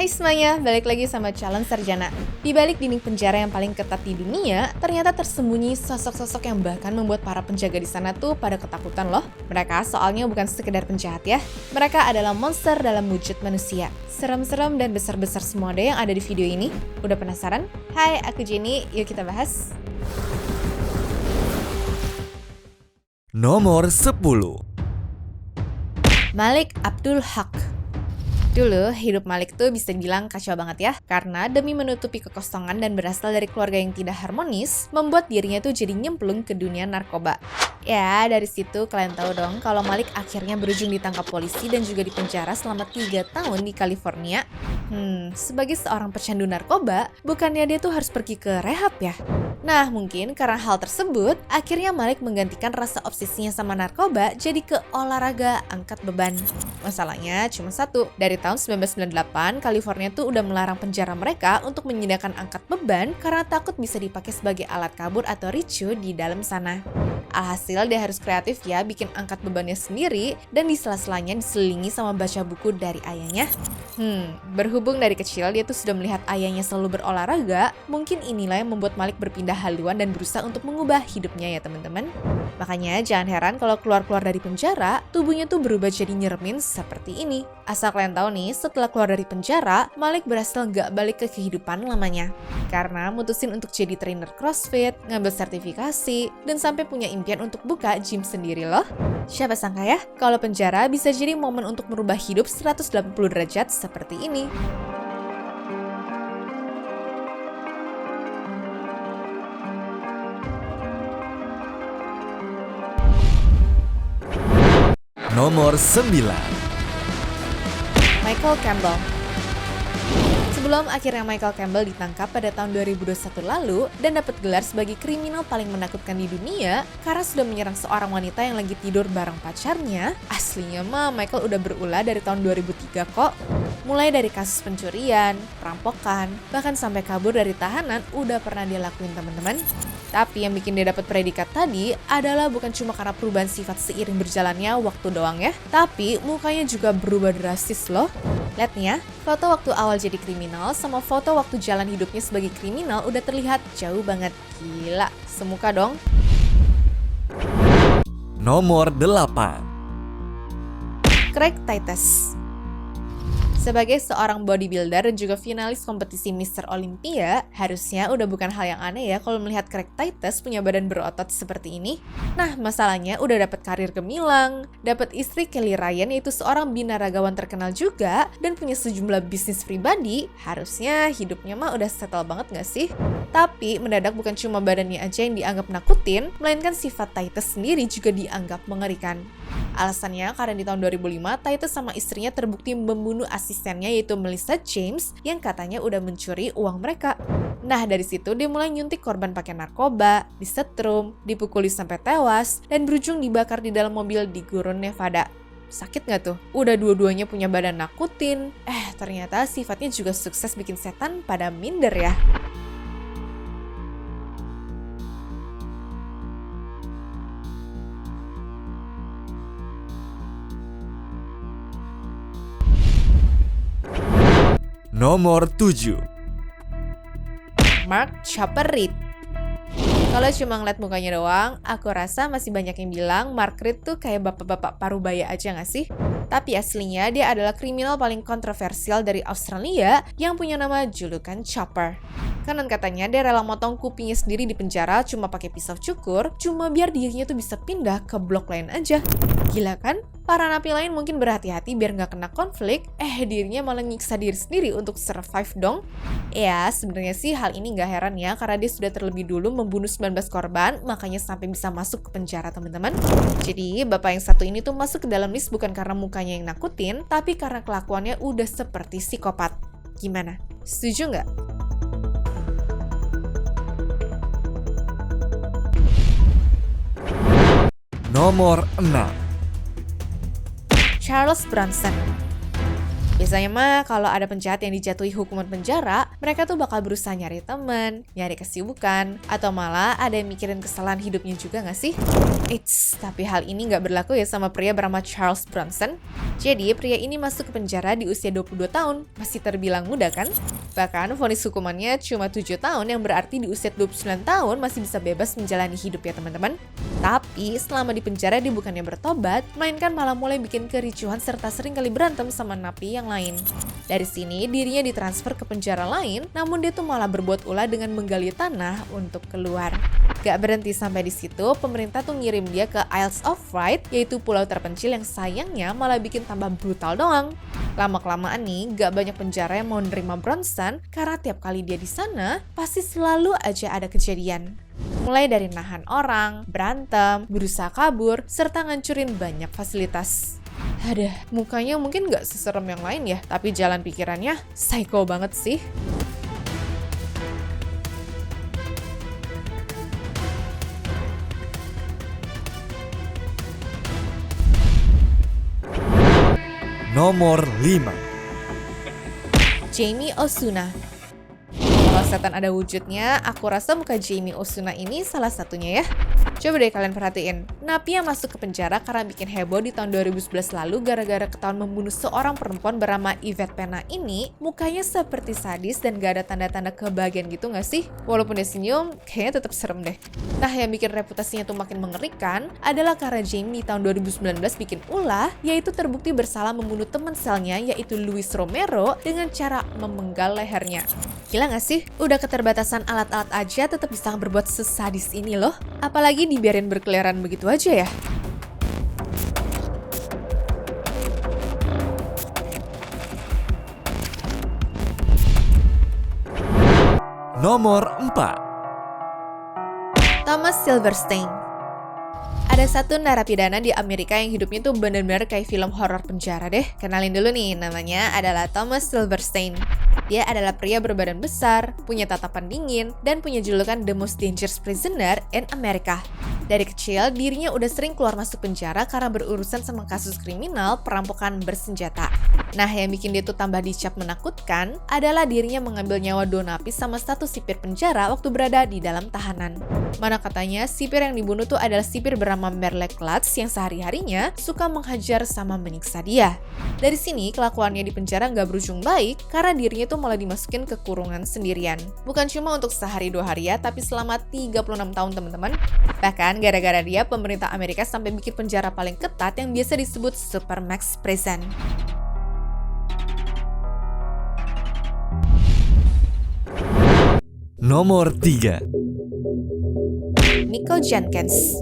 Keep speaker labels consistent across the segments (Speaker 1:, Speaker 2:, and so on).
Speaker 1: Hai semuanya, balik lagi sama calon sarjana. Di balik dinding penjara yang paling ketat di dunia, ternyata tersembunyi sosok-sosok yang bahkan membuat para penjaga di sana tuh pada ketakutan loh. Mereka soalnya bukan sekedar penjahat ya. Mereka adalah monster dalam wujud manusia. Serem-serem dan besar-besar semua deh yang ada di video ini. Udah penasaran? Hai, aku Jenny, yuk kita bahas.
Speaker 2: Nomor 10.
Speaker 1: Malik Abdul Haq. Dulu, hidup Malik tuh bisa dibilang kacau banget ya, karena demi menutupi kekosongan dan berasal dari keluarga yang tidak harmonis, membuat dirinya tuh jadi nyemplung ke dunia narkoba. Ya, dari situ kalian tahu dong kalau Malik akhirnya berujung ditangkap polisi dan juga dipenjara selama 3 tahun di California. Sebagai seorang pecandu narkoba, bukannya dia tuh harus pergi ke rehab ya? Nah, mungkin karena hal tersebut, akhirnya Malik menggantikan rasa obsesinya sama narkoba jadi ke olahraga angkat beban. Masalahnya cuma satu, dari tahun 1998, California tuh udah melarang penjara mereka untuk menyediakan angkat beban karena takut bisa dipakai sebagai alat kabur atau ricu di dalam sana. Alhasil dia harus kreatif ya bikin angkat bebannya sendiri dan di sela-selanya diselingi sama baca buku dari ayahnya. Berhubung dari kecil dia tuh sudah melihat ayahnya selalu berolahraga, mungkin inilah yang membuat Malik berpindah haluan dan berusaha untuk mengubah hidupnya ya teman-teman. Makanya jangan heran kalau keluar-keluar dari penjara, tubuhnya tuh berubah jadi nyeremin seperti ini. Asal kalian tahu nih, setelah keluar dari penjara, Malik berhasil nggak balik ke kehidupan lamanya. Karena mutusin untuk jadi trainer CrossFit, ngambil sertifikasi, dan sampai punya impian untuk buka gym sendiri loh. Siapa sangka ya, kalau penjara bisa jadi momen untuk merubah hidup 180 derajat seperti ini.
Speaker 2: Nomor 9.
Speaker 1: Michael Campbell. Sebelum akhirnya Michael Campbell ditangkap pada tahun 2021 lalu dan dapat gelar sebagai kriminal paling menakutkan di dunia karena sudah menyerang seorang wanita yang lagi tidur bareng pacarnya, aslinya mah Michael udah berulah dari tahun 2003 kok. Mulai dari kasus pencurian, perampokan, bahkan sampai kabur dari tahanan udah pernah dia lakuin teman-teman. Tapi yang bikin dia dapat predikat tadi adalah bukan cuma karena perubahan sifat seiring berjalannya waktu doang ya, tapi mukanya juga berubah drastis loh. Lihat nih ya, foto waktu awal jadi kriminal sama foto waktu jalan hidupnya sebagai kriminal udah terlihat jauh banget. Gila, semuka dong.
Speaker 2: Nomor 8.
Speaker 1: Craig Titus. Sebagai seorang bodybuilder dan juga finalis kompetisi Mr. Olympia, harusnya udah bukan hal yang aneh ya kalau melihat Craig Titus punya badan berotot seperti ini. Nah, masalahnya udah dapat karir gemilang, dapat istri Kelly Ryan yaitu seorang binaragawan terkenal juga, dan punya sejumlah bisnis pribadi, harusnya hidupnya mah udah settle banget gak sih? Tapi mendadak bukan cuma badannya aja yang dianggap nakutin, melainkan sifat Titus sendiri juga dianggap mengerikan. Alasannya karena di tahun 2005, Titus sama istrinya terbukti membunuh asistennya yaitu Melissa James yang katanya udah mencuri uang mereka. Nah dari situ dia mulai nyuntik korban pakai narkoba, disetrum, dipukuli sampai tewas, dan berujung dibakar di dalam mobil di gurun Nevada. Sakit gak tuh? Udah dua-duanya punya badan nakutin, ternyata sifatnya juga sukses bikin setan pada minder ya.
Speaker 2: Nomor 7.
Speaker 1: Mark Chopper Reed. Kalau cuma ngeliat mukanya doang, aku rasa masih banyak yang bilang Mark Reed tuh kayak bapak-bapak parubaya aja gak sih? Tapi aslinya dia adalah kriminal paling kontroversial dari Australia yang punya nama julukan Chopper. Konon katanya dia rela motong kupingnya sendiri di penjara cuma pakai pisau cukur, cuma biar dirinya tuh bisa pindah ke blok lain aja. Gila kan? Para napi lain mungkin berhati-hati biar nggak kena konflik, dirinya malah nyiksa diri sendiri untuk survive dong. Ya, sebenarnya sih hal ini nggak heran ya, karena dia sudah terlebih dulu membunuh 19 korban, makanya sampai bisa masuk ke penjara teman-teman. Jadi, bapak yang satu ini tuh masuk ke dalam list bukan karena mukanya yang nakutin, tapi karena kelakuannya udah seperti psikopat. Gimana? Setuju nggak?
Speaker 2: Nomor 6.
Speaker 1: Charles Bronson. Biasanya mah kalau ada penjahat yang dijatuhi hukuman penjara, mereka tuh bakal berusaha nyari temen, nyari kesibukan, atau malah ada yang mikirin kesalahan hidupnya juga nggak sih? Eits, tapi hal ini nggak berlaku ya sama pria bernama Charles Bronson. Jadi pria ini masuk ke penjara di usia 22 tahun, masih terbilang muda kan? Bahkan vonis hukumannya cuma 7 tahun yang berarti di usia 29 tahun masih bisa bebas menjalani hidup ya teman-teman. Tapi selama di penjara dia bukannya bertobat, melainkan malah mulai bikin kericuhan serta sering kali berantem sama napi yang lain. Dari sini dirinya ditransfer ke penjara lain, namun dia tuh malah berbuat ulah dengan menggali tanah untuk keluar. Gak berhenti sampai di situ, pemerintah tuh ngirim dia ke Isles of Wight, yaitu pulau terpencil yang sayangnya malah bikin tambah brutal doang. Lama-kelamaan nih, gak banyak penjara yang mau nerima Bronson karena tiap kali dia di sana pasti selalu aja ada kejadian. Mulai dari nahan orang, berantem, berusaha kabur, serta ngancurin banyak fasilitas. Aduh, mukanya mungkin gak seserem yang lain ya, tapi jalan pikirannya psycho banget sih.
Speaker 2: Nomor 5.
Speaker 1: Jamie Osuna. Kalau setan ada wujudnya, aku rasa muka Jamie Osuna ini salah satunya ya. Coba deh kalian perhatiin, napi yang masuk ke penjara karena bikin heboh di tahun 2011 lalu gara-gara ketahuan membunuh seorang perempuan bernama Yvette Pena ini, mukanya seperti sadis dan gak ada tanda-tanda kebahagiaan gitu gak sih? Walaupun dia senyum, kayaknya tetap serem deh. Nah, yang bikin reputasinya tuh makin mengerikan adalah karena Jamie di tahun 2019 bikin ulah, yaitu terbukti bersalah membunuh teman selnya yaitu Luis Romero dengan cara memenggal lehernya. Gila gak sih? Udah keterbatasan alat-alat aja tetap bisa berbuat sesadis ini loh. Apalagi dibiarin berkeliaran begitu aja ya.
Speaker 2: Nomor 4.
Speaker 1: Thomas Silverstein. Ada satu narapidana di Amerika yang hidupnya tuh bener-bener kayak film horor penjara deh. Kenalin dulu nih, namanya adalah Thomas Silverstein. Dia adalah pria berbadan besar, punya tatapan dingin, dan punya julukan The Most Dangerous Prisoner in America. Dari kecil, dirinya udah sering keluar masuk penjara karena berurusan sama kasus kriminal perampokan bersenjata. Nah, yang bikin dia tuh tambah dicap menakutkan adalah dirinya mengambil nyawa 2 napi sama 1 sipir penjara waktu berada di dalam tahanan. Mana katanya, sipir yang dibunuh tuh adalah sipir bernama Merle Clutch yang sehari-harinya suka menghajar sama menyiksa dia. Dari sini, kelakuannya di penjara nggak berujung baik karena dirinya tuh malah dimasukin ke kurungan sendirian. Bukan cuma untuk sehari 2 hari ya, tapi selama 36 tahun teman-teman. Bahkan gara-gara dia, pemerintah Amerika sampai bikin penjara paling ketat yang biasa disebut Supermax Prison.
Speaker 2: Nomor 3.
Speaker 1: Nico Jenkins.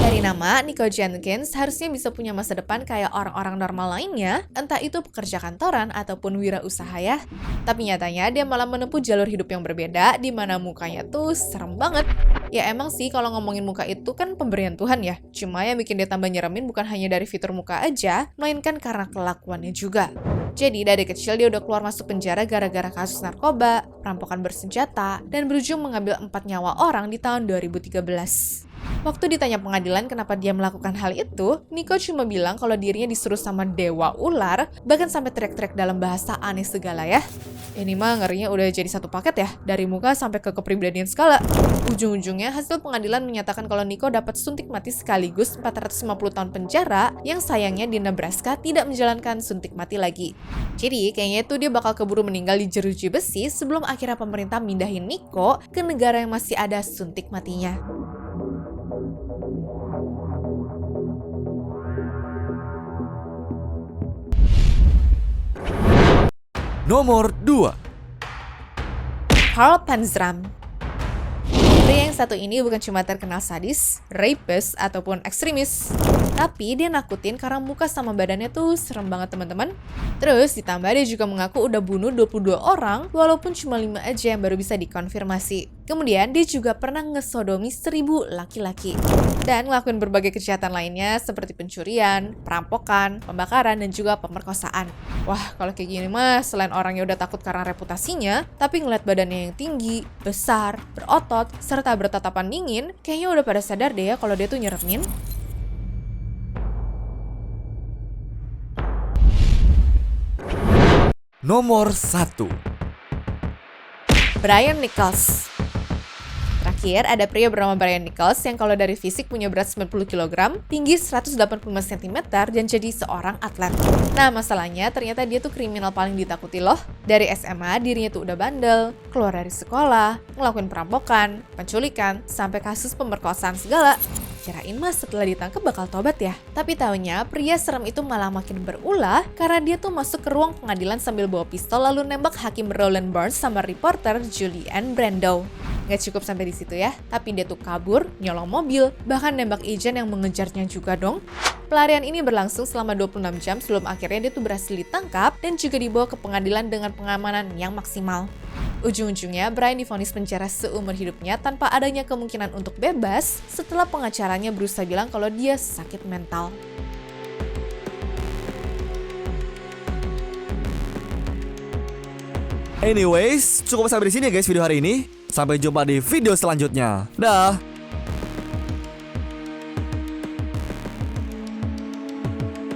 Speaker 1: Dari nama, Nico Jenkins harusnya bisa punya masa depan kayak orang-orang normal lainnya, entah itu pekerja kantoran ataupun wirausaha ya. Tapi nyatanya dia malah menempuh jalur hidup yang berbeda, di mana mukanya tuh serem banget. Ya emang sih kalau ngomongin muka itu kan pemberian Tuhan ya. Cuma yang bikin dia tambah nyeremin bukan hanya dari fitur muka aja, melainkan karena kelakuannya juga. Jadi dari kecil dia udah keluar masuk penjara gara-gara kasus narkoba, perampokan bersenjata, dan berujung mengambil 4 nyawa orang di tahun 2013. Waktu ditanya pengadilan kenapa dia melakukan hal itu, Nico cuma bilang kalau dirinya disuruh sama dewa ular, bahkan sampai teriak-teriak dalam bahasa aneh segala ya. Ini mah ngerinya udah jadi satu paket ya, dari muka sampai ke kepribadian segala. Ujung-ujungnya hasil pengadilan menyatakan kalau Nico dapat suntik mati sekaligus 450 tahun penjara, yang sayangnya di Nebraska tidak menjalankan suntik mati lagi. Jadi kayaknya tuh dia bakal keburu meninggal di jeruji besi sebelum akhirnya pemerintah mindahin Nico ke negara yang masih ada suntik matinya.
Speaker 2: Nomor 2.
Speaker 1: Carl Panzram. Pria yang satu ini bukan cuma terkenal sadis, rapist, ataupun ekstremis. Tapi dia nakutin karena muka sama badannya tuh serem banget teman-teman. Terus ditambah dia juga mengaku udah bunuh 22 orang, walaupun cuma 5 aja yang baru bisa dikonfirmasi. Kemudian dia juga pernah ngesodomi 1000 laki-laki. Dan ngelakuin berbagai kejahatan lainnya seperti pencurian, perampokan, pembakaran, dan juga pemerkosaan. Wah, kalau kayak gini mah selain orangnya udah takut karena reputasinya, tapi ngeliat badannya yang tinggi, besar, berotot, serta bertatapan dingin, kayaknya udah pada sadar deh ya kalau dia tuh nyeremin.
Speaker 2: Nomor 1.
Speaker 1: Brian Nichols. Terakhir, ada pria bernama Brian Nichols yang kalau dari fisik punya berat 90 kg, tinggi 185 cm, dan jadi seorang atlet. Nah, masalahnya ternyata dia tuh kriminal paling ditakuti loh. Dari SMA, dirinya tuh udah bandel, keluar dari sekolah, ngelakuin perampokan, penculikan, sampai kasus pemerkosaan segala. Kirain mas setelah ditangkap bakal tobat ya. Tapi taunya pria serem itu malah makin berulah karena dia tuh masuk ke ruang pengadilan sambil bawa pistol lalu nembak hakim Roland Barnes sama reporter Julianne Brando. Gak cukup sampai di situ ya, tapi dia tuh kabur, nyolong mobil, bahkan nembak agent yang mengejarnya juga dong. Pelarian ini berlangsung selama 26 jam sebelum akhirnya dia tuh berhasil ditangkap dan juga dibawa ke pengadilan dengan pengamanan yang maksimal. Ujung-ujungnya, Brian divonis penjara seumur hidupnya tanpa adanya kemungkinan untuk bebas setelah pengacaranya berusaha bilang kalau dia sakit mental.
Speaker 2: Anyways, cukup sampai di sini ya guys video hari ini. Sampai jumpa di video selanjutnya. Dah.